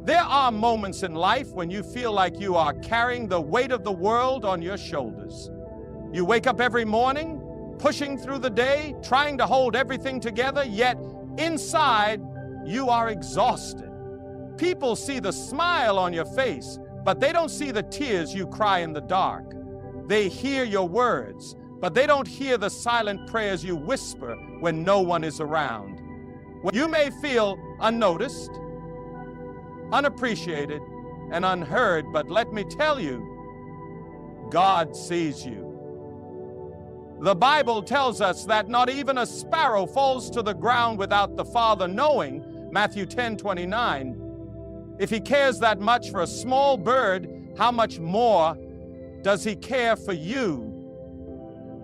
There are moments in life when you feel like you are carrying the weight of the world on your shoulders. You wake up every morning, pushing through the day, trying to hold everything together, yet inside you are exhausted. People see the smile on your face, but they don't see the tears you cry in the dark. They hear your words, but they don't hear the silent prayers you whisper when no one is around. You may feel unnoticed, unappreciated, and unheard, but let me tell you, God sees you. The Bible tells us that not even a sparrow falls to the ground without the Father knowing, Matthew 10:29. If He cares that much for a small bird, how much more does He care for you?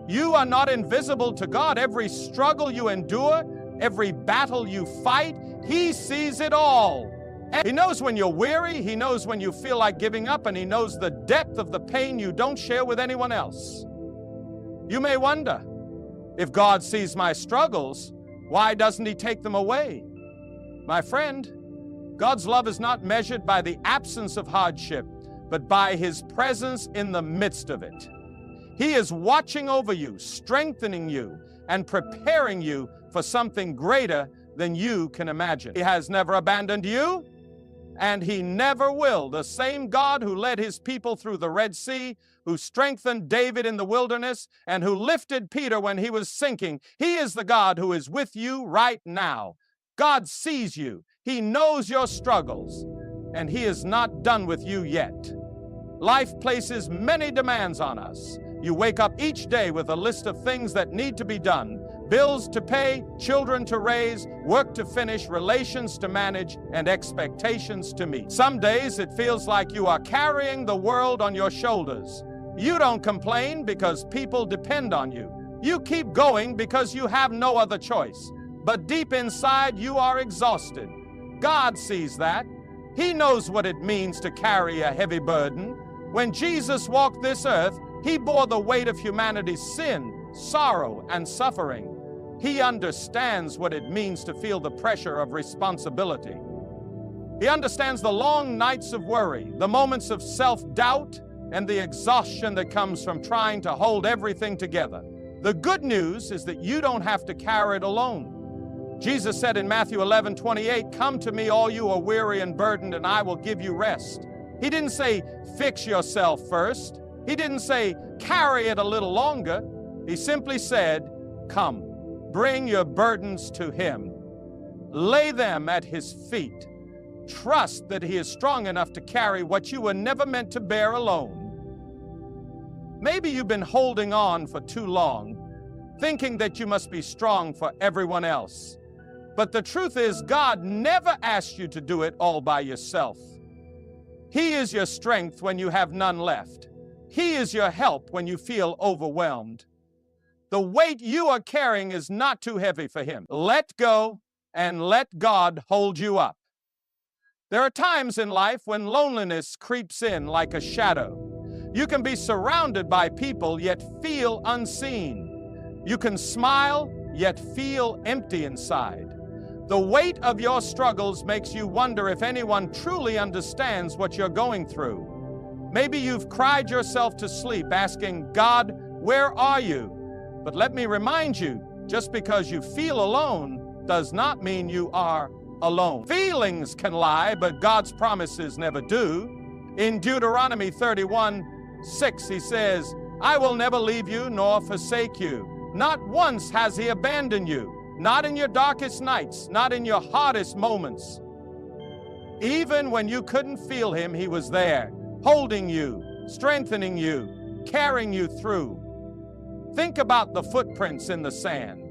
You are not invisible to God. Every struggle you endure, every battle you fight, He sees it all. And He knows when you're weary, He knows when you feel like giving up, and He knows the depth of the pain you don't share with anyone else. You may wonder, if God sees my struggles, why doesn't He take them away? My friend, God's love is not measured by the absence of hardship, but by His presence in the midst of it. He is watching over you, strengthening you, and preparing you for something greater than you can imagine. He has never abandoned you, and He never will. The same God who led His people through the Red Sea, who strengthened David in the wilderness, and who lifted Peter when he was sinking, He is the God who is with you right now. God sees you. He knows your struggles, and He is not done with you yet. Life places many demands on us. You wake up each day with a list of things that need to be done. Bills to pay, children to raise, work to finish, relations to manage, and expectations to meet. Some days it feels like you are carrying the world on your shoulders. You don't complain because people depend on you. You keep going because you have no other choice. But deep inside, you are exhausted. God sees that. He knows what it means to carry a heavy burden. When Jesus walked this earth, He bore the weight of humanity's sin, sorrow, and suffering. He understands what it means to feel the pressure of responsibility. He understands the long nights of worry, the moments of self-doubt, and the exhaustion that comes from trying to hold everything together. The good news is that you don't have to carry it alone. Jesus said in Matthew 11:28, "Come to me, all you are weary and burdened, and I will give you rest." He didn't say, fix yourself first. He didn't say, carry it a little longer. He simply said, come, bring your burdens to Him. Lay them at His feet. Trust that He is strong enough to carry what you were never meant to bear alone. Maybe you've been holding on for too long, thinking that you must be strong for everyone else. But the truth is, God never asked you to do it all by yourself. He is your strength when you have none left. He is your help when you feel overwhelmed. The weight you are carrying is not too heavy for Him. Let go and let God hold you up. There are times in life when loneliness creeps in like a shadow. You can be surrounded by people yet feel unseen. You can smile yet feel empty inside. The weight of your struggles makes you wonder if anyone truly understands what you're going through. Maybe you've cried yourself to sleep asking, God, where are you? But let me remind you, just because you feel alone does not mean you are alone. Feelings can lie, but God's promises never do. In Deuteronomy 31:6, He says, I will never leave you nor forsake you. Not once has He abandoned you. Not in your darkest nights, not in your hardest moments. Even when you couldn't feel Him, He was there, holding you, strengthening you, carrying you through. Think about the footprints in the sand.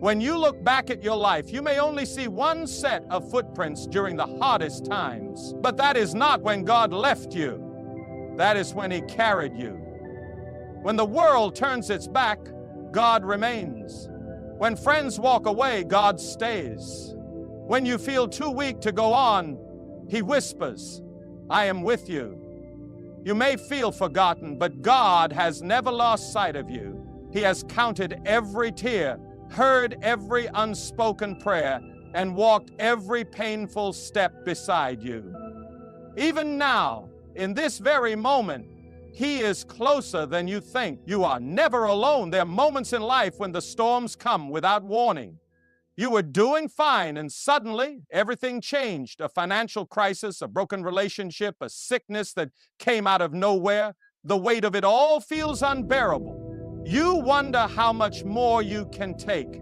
When you look back at your life, you may only see one set of footprints during the hardest times. But that is not when God left you. That is when He carried you. When the world turns its back, God remains. When friends walk away, God stays. When you feel too weak to go on, He whispers, I am with you. You may feel forgotten, but God has never lost sight of you. He has counted every tear, heard every unspoken prayer, and walked every painful step beside you. Even now, in this very moment, He is closer than you think. You are never alone. There are moments in life when the storms come without warning. You were doing fine, and suddenly everything changed. A financial crisis, a broken relationship, a sickness that came out of nowhere. The weight of it all feels unbearable. You wonder how much more you can take.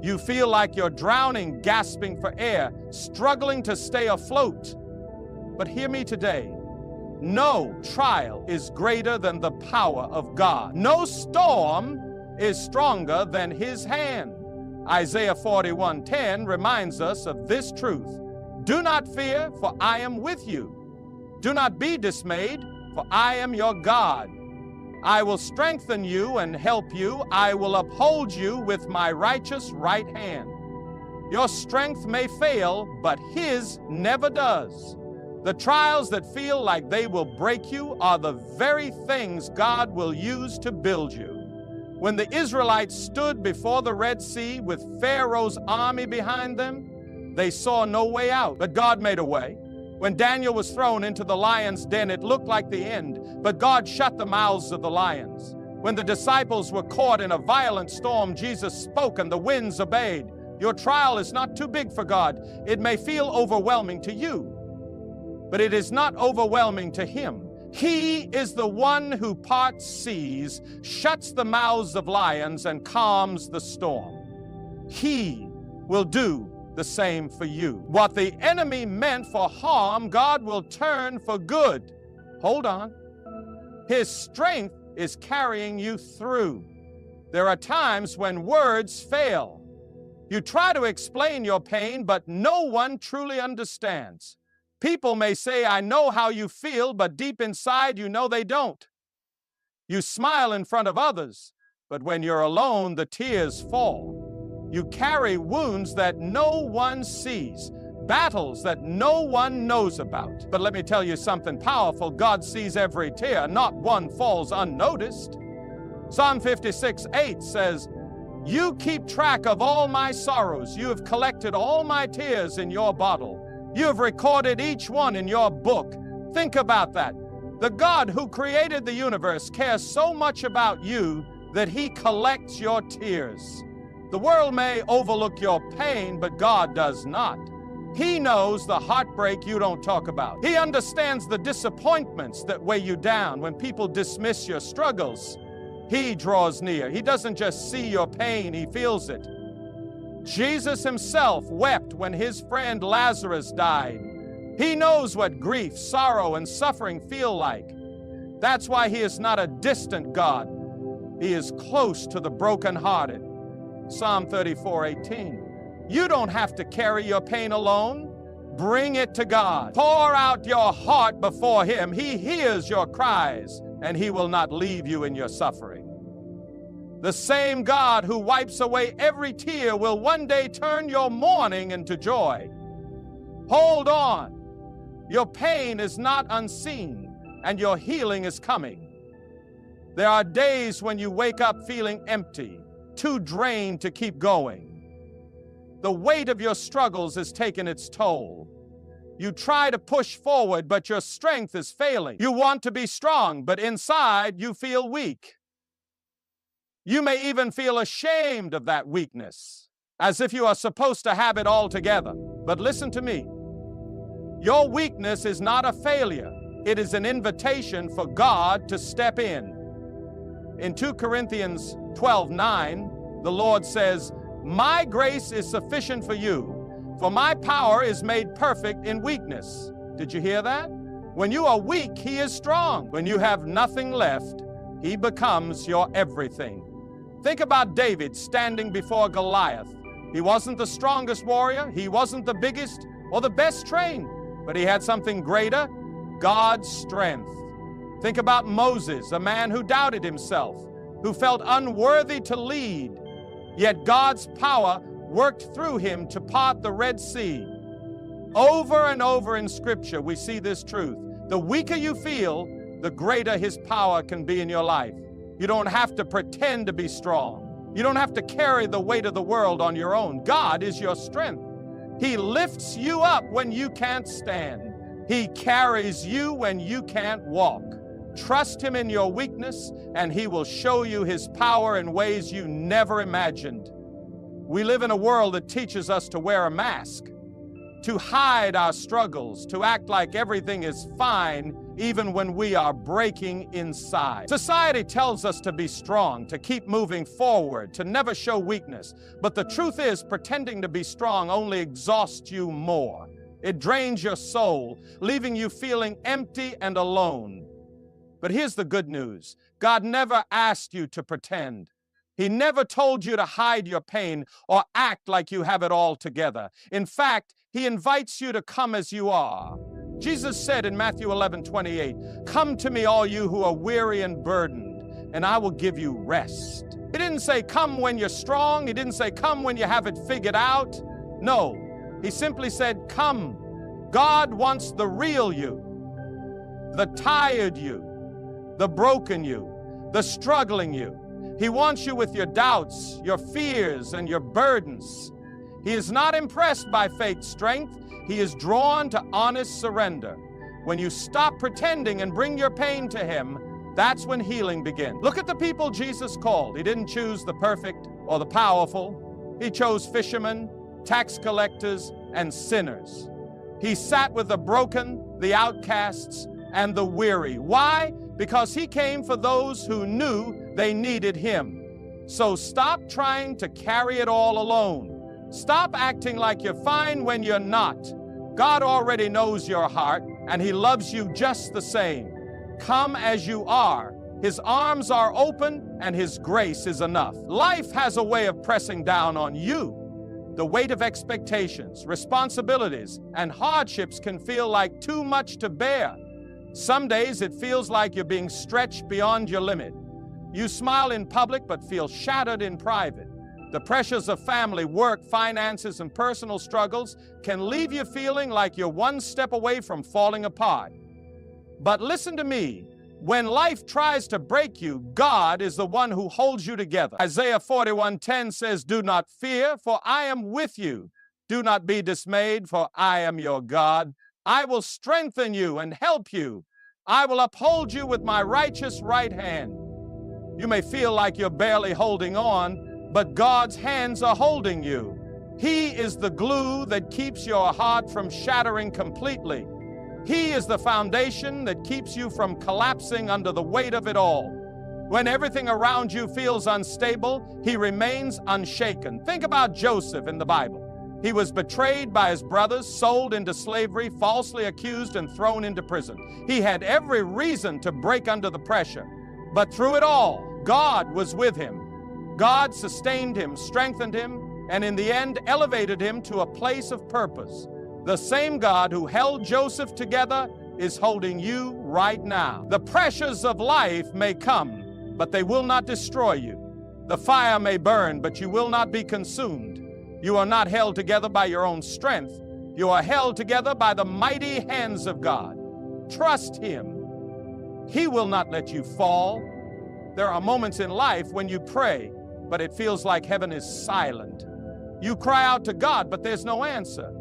You feel like you're drowning, gasping for air, struggling to stay afloat. But hear me today. No trial is greater than the power of God. No storm is stronger than His hand. Isaiah 41:10 reminds us of this truth. Do not fear, for I am with you. Do not be dismayed, for I am your God. I will strengthen you and help you. I will uphold you with my righteous right hand. Your strength may fail, but His never does. The trials that feel like they will break you are the very things God will use to build you. When the Israelites stood before the Red Sea with Pharaoh's army behind them, they saw no way out, but God made a way. When Daniel was thrown into the lion's den, it looked like the end, but God shut the mouths of the lions. When the disciples were caught in a violent storm, Jesus spoke and the winds obeyed. Your trial is not too big for God. It may feel overwhelming to you, but it is not overwhelming to Him. He is the one who parts seas, shuts the mouths of lions, and calms the storm. He will do the same for you. What the enemy meant for harm, God will turn for good. Hold on. His strength is carrying you through. There are times when words fail. You try to explain your pain, but no one truly understands. People may say, I know how you feel, but deep inside you know they don't. You smile in front of others, but when you're alone, the tears fall. You carry wounds that no one sees, battles that no one knows about. But let me tell you something powerful. God sees every tear. Not one falls unnoticed. Psalm 56:8 says, You keep track of all my sorrows. You have collected all my tears in your bottle. You have recorded each one in your book. Think about that. The God who created the universe cares so much about you that He collects your tears. The world may overlook your pain, but God does not. He knows the heartbreak you don't talk about. He understands the disappointments that weigh you down when people dismiss your struggles. He draws near. He doesn't just see your pain, He feels it. Jesus Himself wept when His friend Lazarus died. He knows what grief, sorrow, and suffering feel like. That's why He is not a distant God. He is close to the brokenhearted. Psalm 34:18. You don't have to carry your pain alone. Bring it to God. Pour out your heart before Him. He hears your cries, and He will not leave you in your suffering. The same God who wipes away every tear will one day turn your mourning into joy. Hold on. Your pain is not unseen, and your healing is coming. There are days when you wake up feeling empty, too drained to keep going. The weight of your struggles has taken its toll. You try to push forward, but your strength is failing. You want to be strong, but inside you feel weak. You may even feel ashamed of that weakness, as if you are supposed to have it all together. But listen to me. Your weakness is not a failure. It is an invitation for God to step in. In 2 Corinthians 12:9, the Lord says, My grace is sufficient for you, for my power is made perfect in weakness. Did you hear that? When you are weak, He is strong. When you have nothing left, He becomes your everything. Think about David standing before Goliath. He wasn't the strongest warrior. He wasn't the biggest or the best trained, but he had something greater, God's strength. Think about Moses, a man who doubted himself, who felt unworthy to lead, yet God's power worked through him to part the Red Sea. Over and over in Scripture, we see this truth. The weaker you feel, the greater His power can be in your life. You don't have to pretend to be strong. You don't have to carry the weight of the world on your own. God is your strength. He lifts you up when you can't stand. He carries you when you can't walk. Trust Him in your weakness, and He will show you His power in ways you never imagined. We live in a world that teaches us to wear a mask, to hide our struggles, to act like everything is fine even when we are breaking inside. Society tells us to be strong, to keep moving forward, to never show weakness. But the truth is, pretending to be strong only exhausts you more. It drains your soul, leaving you feeling empty and alone. But here's the good news. God never asked you to pretend. He never told you to hide your pain or act like you have it all together. In fact, He invites you to come as you are. Jesus said in Matthew 11:28, "Come to me, all you who are weary and burdened, and I will give you rest." He didn't say come when you're strong. He didn't say come when you have it figured out. No, He simply said come. God wants the real you, the tired you, the broken you, the struggling you. He wants you with your doubts, your fears, and your burdens. He is not impressed by fake strength. He is drawn to honest surrender. When you stop pretending and bring your pain to Him, that's when healing begins. Look at the people Jesus called. He didn't choose the perfect or the powerful. He chose fishermen, tax collectors, and sinners. He sat with the broken, the outcasts, and the weary. Why? Because He came for those who knew they needed Him. So stop trying to carry it all alone. Stop acting like you're fine when you're not. God already knows your heart, and He loves you just the same. Come as you are. His arms are open, and His grace is enough. Life has a way of pressing down on you. The weight of expectations, responsibilities, and hardships can feel like too much to bear. Some days it feels like you're being stretched beyond your limit. You smile in public but feel shattered in private. The pressures of family, work, finances, and personal struggles can leave you feeling like you're one step away from falling apart. But listen to me. When life tries to break you, God is the one who holds you together. Isaiah 41:10 says, "Do not fear, for I am with you. Do not be dismayed, for I am your God. I will strengthen you and help you. I will uphold you with my righteous right hand." You may feel like you're barely holding on, but God's hands are holding you. He is the glue that keeps your heart from shattering completely. He is the foundation that keeps you from collapsing under the weight of it all. When everything around you feels unstable, He remains unshaken. Think about Joseph in the Bible. He was betrayed by his brothers, sold into slavery, falsely accused, and thrown into prison. He had every reason to break under the pressure. But through it all, God was with him. God sustained him, strengthened him, and in the end elevated him to a place of purpose. The same God who held Joseph together is holding you right now. The pressures of life may come, but they will not destroy you. The fire may burn, but you will not be consumed. You are not held together by your own strength. You are held together by the mighty hands of God. Trust Him. He will not let you fall. There are moments in life when you pray, but it feels like heaven is silent. You cry out to God, but there's no answer.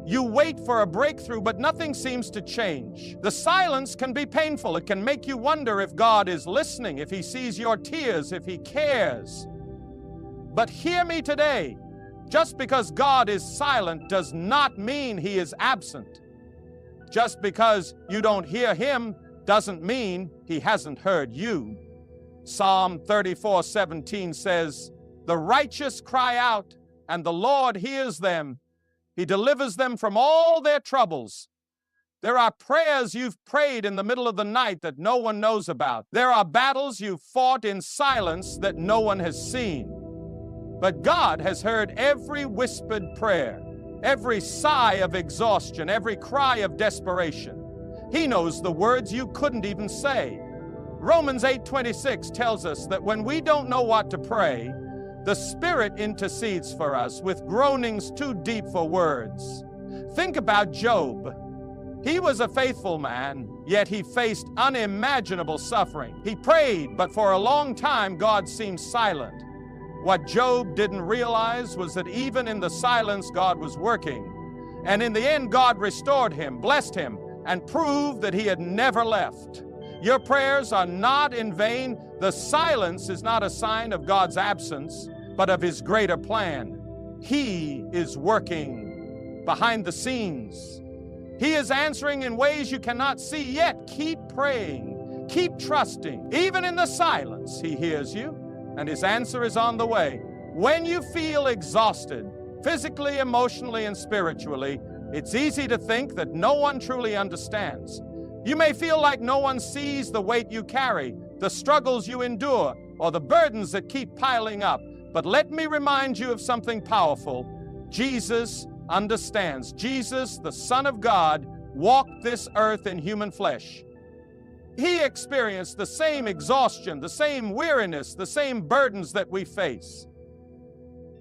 You wait for a breakthrough, but nothing seems to change. The silence can be painful. It can make you wonder if God is listening, if He sees your tears, if He cares. But hear me today. Just because God is silent does not mean He is absent. Just because you don't hear Him doesn't mean He hasn't heard you. Psalm 34:17 says, "The righteous cry out, and the Lord hears them. He delivers them from all their troubles." There are prayers you've prayed in the middle of the night that no one knows about. There are battles you've fought in silence that no one has seen. But God has heard every whispered prayer, every sigh of exhaustion, every cry of desperation. He knows the words you couldn't even say. Romans 8:26 tells us that when we don't know what to pray, the Spirit intercedes for us with groanings too deep for words. Think about Job. He was a faithful man, yet he faced unimaginable suffering. He prayed, but for a long time God seemed silent. What Job didn't realize was that even in the silence, God was working. And in the end, God restored him, blessed him, and proved that he had never left. Your prayers are not in vain. The silence is not a sign of God's absence, but of His greater plan. He is working behind the scenes. He is answering in ways you cannot see yet. Keep praying. Keep trusting. Even in the silence, He hears you, and His answer is on the way. When you feel exhausted, physically, emotionally, and spiritually, it's easy to think that no one truly understands. You may feel like no one sees the weight you carry, the struggles you endure, or the burdens that keep piling up. But let me remind you of something powerful. Jesus understands. Jesus, the Son of God, walked this earth in human flesh. He experienced the same exhaustion, the same weariness, the same burdens that we face.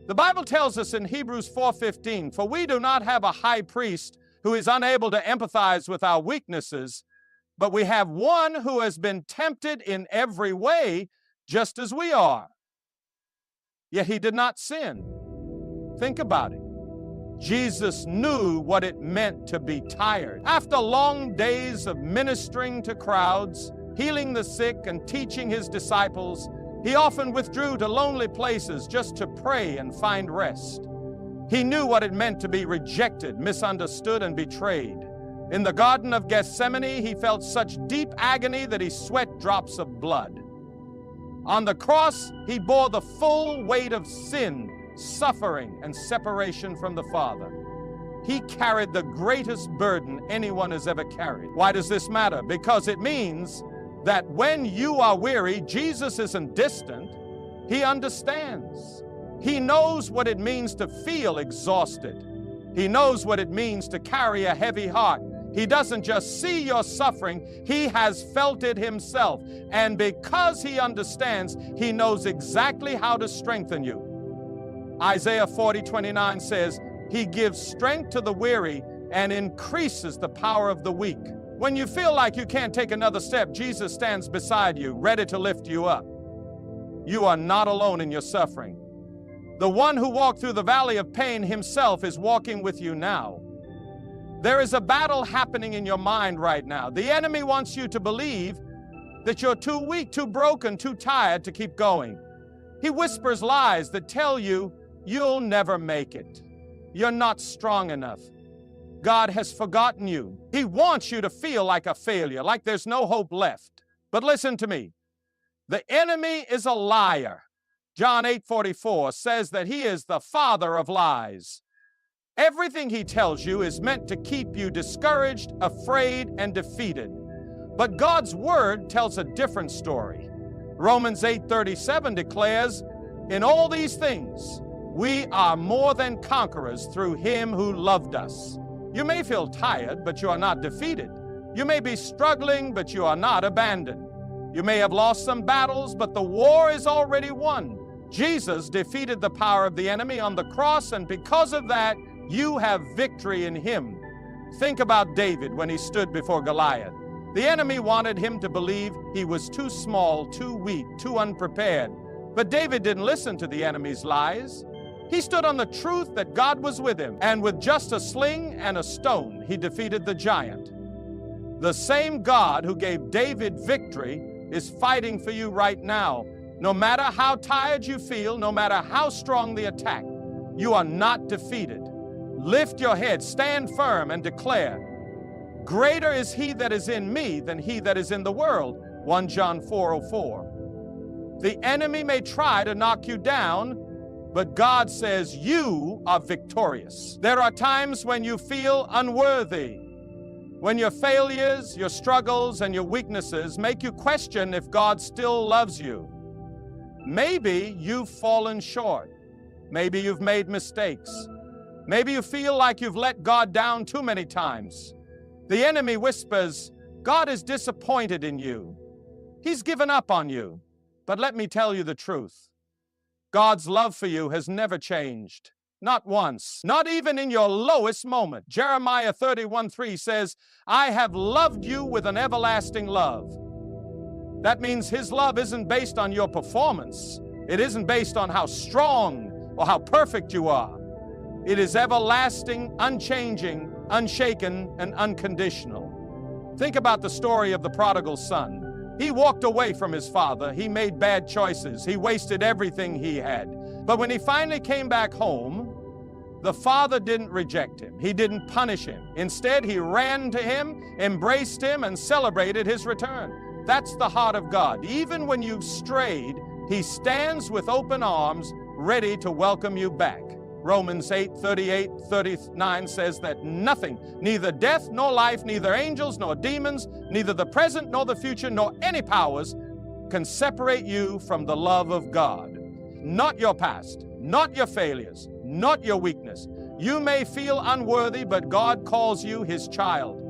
The Bible tells us in Hebrews 4:15, "For we do not have a high priest who is unable to empathize with our weaknesses, but we have one who has been tempted in every way, just as we are. Yet He did not sin." Think about it. Jesus knew what it meant to be tired. After long days of ministering to crowds, healing the sick, and teaching His disciples, He often withdrew to lonely places just to pray and find rest. He knew what it meant to be rejected, misunderstood, and betrayed. In the Garden of Gethsemane, He felt such deep agony that He sweat drops of blood. On the cross, He bore the full weight of sin, suffering, and separation from the Father. He carried the greatest burden anyone has ever carried. Why does this matter? Because it means that when you are weary, Jesus isn't distant. He understands. He knows what it means to feel exhausted. He knows what it means to carry a heavy heart. He doesn't just see your suffering, He has felt it Himself. And because He understands, He knows exactly how to strengthen you. Isaiah 40:29 says, "He gives strength to the weary and increases the power of the weak." When you feel like you can't take another step, Jesus stands beside you, ready to lift you up. You are not alone in your suffering. The one who walked through the valley of pain Himself is walking with you now. There is a battle happening in your mind right now. The enemy wants you to believe that you're too weak, too broken, too tired to keep going. He whispers lies that tell you you'll never make it. You're not strong enough. God has forgotten you. He wants you to feel like a failure, like there's no hope left. But listen to me. The enemy is a liar. John 8:44 says that he is the father of lies. Everything he tells you is meant to keep you discouraged, afraid, and defeated. But God's Word tells a different story. Romans 8:37 declares, "In all these things, we are more than conquerors through Him who loved us." You may feel tired, but you are not defeated. You may be struggling, but you are not abandoned. You may have lost some battles, but the war is already won. Jesus defeated the power of the enemy on the cross, and because of that, you have victory in Him. Think about David when he stood before Goliath. The enemy wanted him to believe he was too small, too weak, too unprepared. But David didn't listen to the enemy's lies. He stood on the truth that God was with him, and with just a sling and a stone, he defeated the giant. The same God who gave David victory is fighting for you right now. No matter how tired you feel, no matter how strong the attack, you are not defeated. Lift your head, stand firm, and declare, "Greater is He that is in me than he that is in the world." 1 John 4:04. The enemy may try to knock you down, but God says you are victorious. There are times when you feel unworthy, when your failures, your struggles, and your weaknesses make you question if God still loves you. Maybe you've fallen short. Maybe you've made mistakes. Maybe you feel like you've let God down too many times. The enemy whispers, "God is disappointed in you. He's given up on you." But let me tell you the truth. God's love for you has never changed. Not once. Not even in your lowest moment. Jeremiah 31:3 says, "I have loved you with an everlasting love." That means His love isn't based on your performance. It isn't based on how strong or how perfect you are. It is everlasting, unchanging, unshaken, and unconditional. Think about the story of the prodigal son. He walked away from his father. He made bad choices. He wasted everything he had. But when he finally came back home, the father didn't reject him. He didn't punish him. Instead, he ran to him, embraced him, and celebrated his return. That's the heart of God. Even when you've strayed, He stands with open arms, ready to welcome you back. Romans 8:38-39 says that nothing, neither death nor life, neither angels nor demons, neither the present nor the future, nor any powers can separate you from the love of God. Not your past, not your failures, not your weakness. You may feel unworthy, but God calls you His child.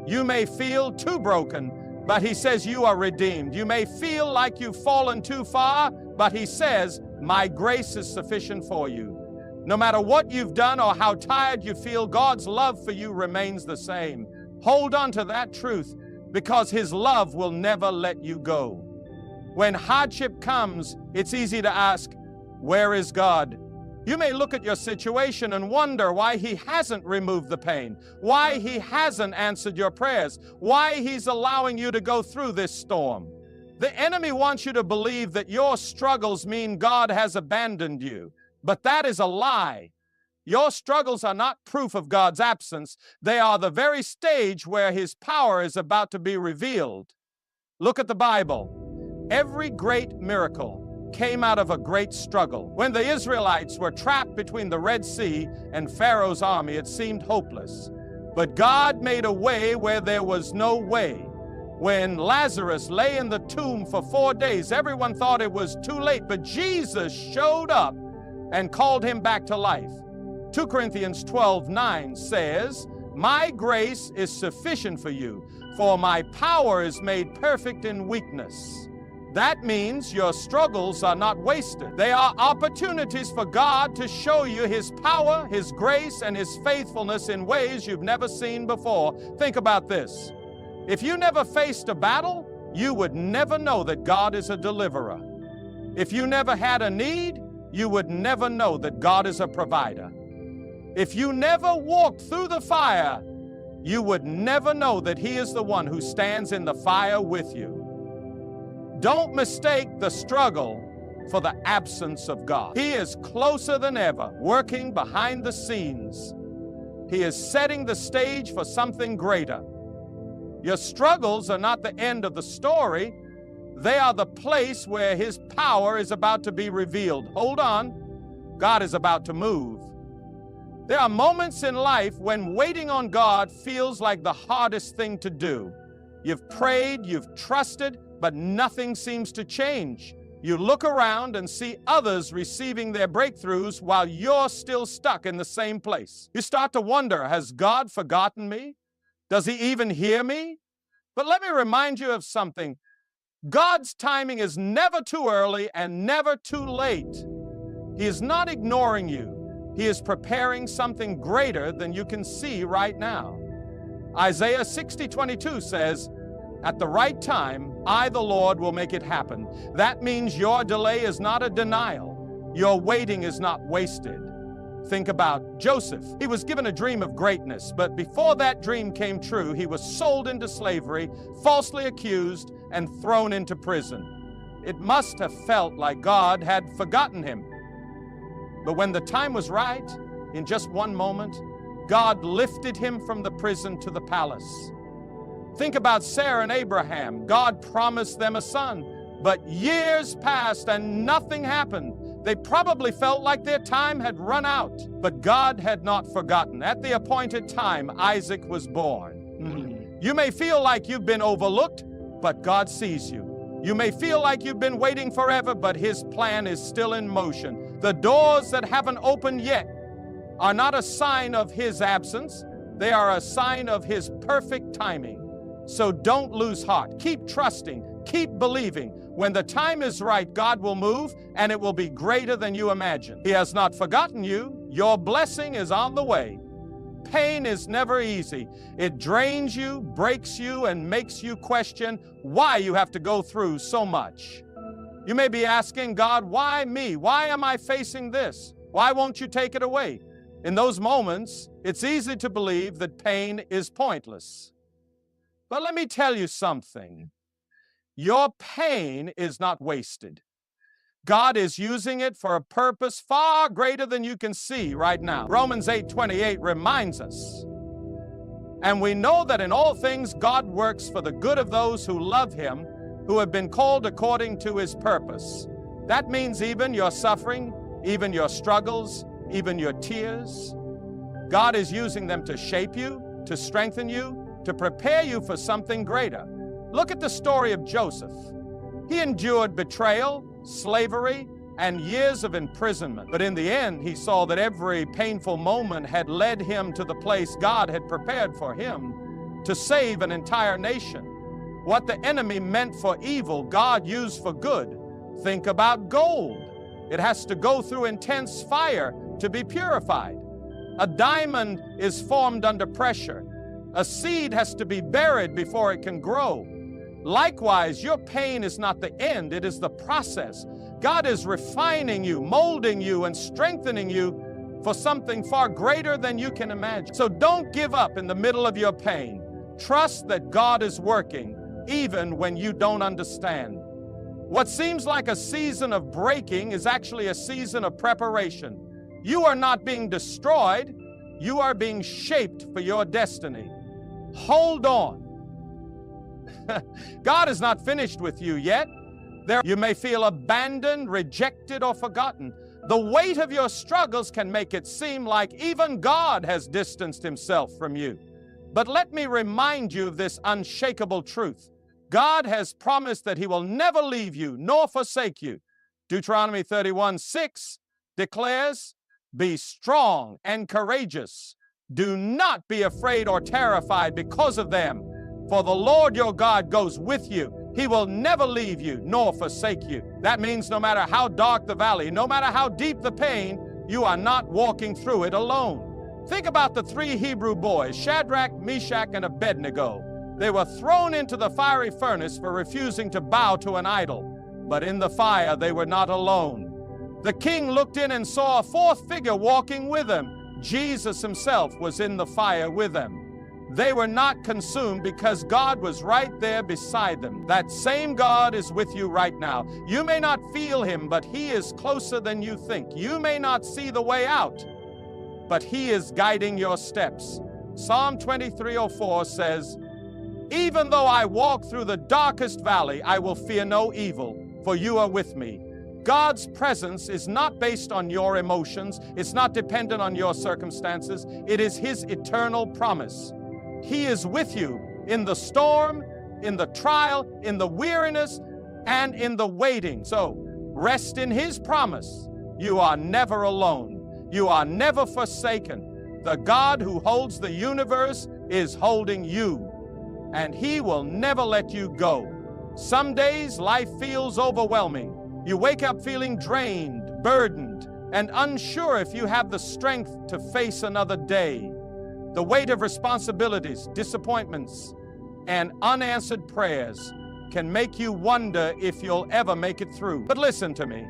You may feel too broken, but He says you are redeemed. You may feel like you've fallen too far, but He says, my grace is sufficient for you. No matter what you've done or how tired you feel, God's love for you remains the same. Hold on to that truth, because His love will never let you go. When hardship comes, it's easy to ask, where is God? You may look at your situation and wonder why He hasn't removed the pain, why He hasn't answered your prayers, why He's allowing you to go through this storm. The enemy wants you to believe that your struggles mean God has abandoned you. But that is a lie. Your struggles are not proof of God's absence. They are the very stage where His power is about to be revealed. Look at the Bible. Every great miracle came out of a great struggle. When the Israelites were trapped between the Red Sea and Pharaoh's army, it seemed hopeless. But God made a way where there was no way. When Lazarus lay in the tomb for 4 days, everyone thought it was too late, but Jesus showed up and called him back to life. 2 Corinthians 12:9 says, my grace is sufficient for you, for my power is made perfect in weakness. That means your struggles are not wasted. They are opportunities for God to show you His power, His grace, and His faithfulness in ways you've never seen before. Think about this. If you never faced a battle, you would never know that God is a deliverer. If you never had a need, you would never know that God is a provider. If you never walked through the fire, you would never know that He is the one who stands in the fire with you. Don't mistake the struggle for the absence of God. He is closer than ever, working behind the scenes. He is setting the stage for something greater. Your struggles are not the end of the story. They are the place where His power is about to be revealed. Hold on. God is about to move. There are moments in life when waiting on God feels like the hardest thing to do. You've prayed, you've trusted, but nothing seems to change. You look around and see others receiving their breakthroughs while you're still stuck in the same place. You start to wonder, has God forgotten me? Does He even hear me? But let me remind you of something. God's timing is never too early and never too late. He is not ignoring you. He is preparing something greater than you can see right now. Isaiah 60:22 says, at the right time, I, the Lord, will make it happen. That means your delay is not a denial. Your waiting is not wasted. Think about Joseph. He was given a dream of greatness, but before that dream came true, he was sold into slavery, falsely accused, and thrown into prison. It must have felt like God had forgotten him. But when the time was right, in just one moment, God lifted him from the prison to the palace. Think about Sarah and Abraham. God promised them a son, but years passed and nothing happened. They probably felt like their time had run out, but God had not forgotten. At the appointed time, Isaac was born. You may feel like you've been overlooked, but God sees you. You may feel like you've been waiting forever, but His plan is still in motion. The doors that haven't opened yet are not a sign of His absence. They are a sign of His perfect timing. So don't lose heart. Keep trusting. Keep believing. When the time is right, God will move, and it will be greater than you imagine. He has not forgotten you. Your blessing is on the way. Pain is never easy. It drains you, breaks you, and makes you question why you have to go through so much. You may be asking God, why me? Why am I facing this? Why won't you take it away? In those moments, it's easy to believe that pain is pointless. But let me tell you something. Your pain is not wasted. God is using it for a purpose far greater than you can see right now. Romans 8:28 reminds us, and we know that in all things God works for the good of those who love Him, who have been called according to His purpose. That means even your suffering, even your struggles, even your tears, God is using them to shape you, to strengthen you, to prepare you for something greater. Look at the story of Joseph. He endured betrayal, slavery, and years of imprisonment. But in the end, he saw that every painful moment had led him to the place God had prepared for him to save an entire nation. What the enemy meant for evil, God used for good. Think about gold. It has to go through intense fire to be purified. A diamond is formed under pressure. A seed has to be buried before it can grow. Likewise, your pain is not the end, it is the process. God is refining you, molding you, and strengthening you for something far greater than you can imagine. So don't give up in the middle of your pain. Trust that God is working, even when you don't understand. What seems like a season of breaking is actually a season of preparation. You are not being destroyed, you are being shaped for your destiny. Hold on. God is not finished with you yet. You may feel abandoned, rejected, or forgotten. The weight of your struggles can make it seem like even God has distanced Himself from you. But let me remind you of this unshakable truth. God has promised that He will never leave you nor forsake you. Deuteronomy 31:6 declares, "Be strong and courageous. Do not be afraid or terrified because of them. For the Lord your God goes with you. He will never leave you nor forsake you." That means no matter how dark the valley, no matter how deep the pain, you are not walking through it alone. Think about the three Hebrew boys, Shadrach, Meshach, and Abednego. They were thrown into the fiery furnace for refusing to bow to an idol. But in the fire, they were not alone. The king looked in and saw a fourth figure walking with them. Jesus Himself was in the fire with them. They were not consumed because God was right there beside them. That same God is with you right now. You may not feel Him, but He is closer than you think. You may not see the way out, but He is guiding your steps. Psalm 23:04 says, "Even though I walk through the darkest valley, I will fear no evil, for you are with me." God's presence is not based on your emotions. It's not dependent on your circumstances. It is His eternal promise. He is with you in the storm, in the trial, in the weariness, and in the waiting. So rest in His promise. You are never alone. You are never forsaken. The God who holds the universe is holding you, and He will never let you go. Some days life feels overwhelming. You wake up feeling drained, burdened, and unsure if you have the strength to face another day. The weight of responsibilities, disappointments, and unanswered prayers can make you wonder if you'll ever make it through. But listen to me.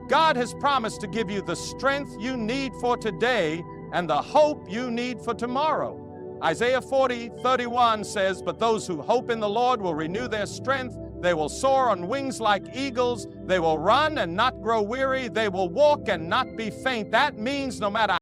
God has promised to give you the strength you need for today and the hope you need for tomorrow. Isaiah 40:31 says, "But those who hope in the Lord will renew their strength. They will soar on wings like eagles. They will run and not grow weary. They will walk and not be faint." That means no matter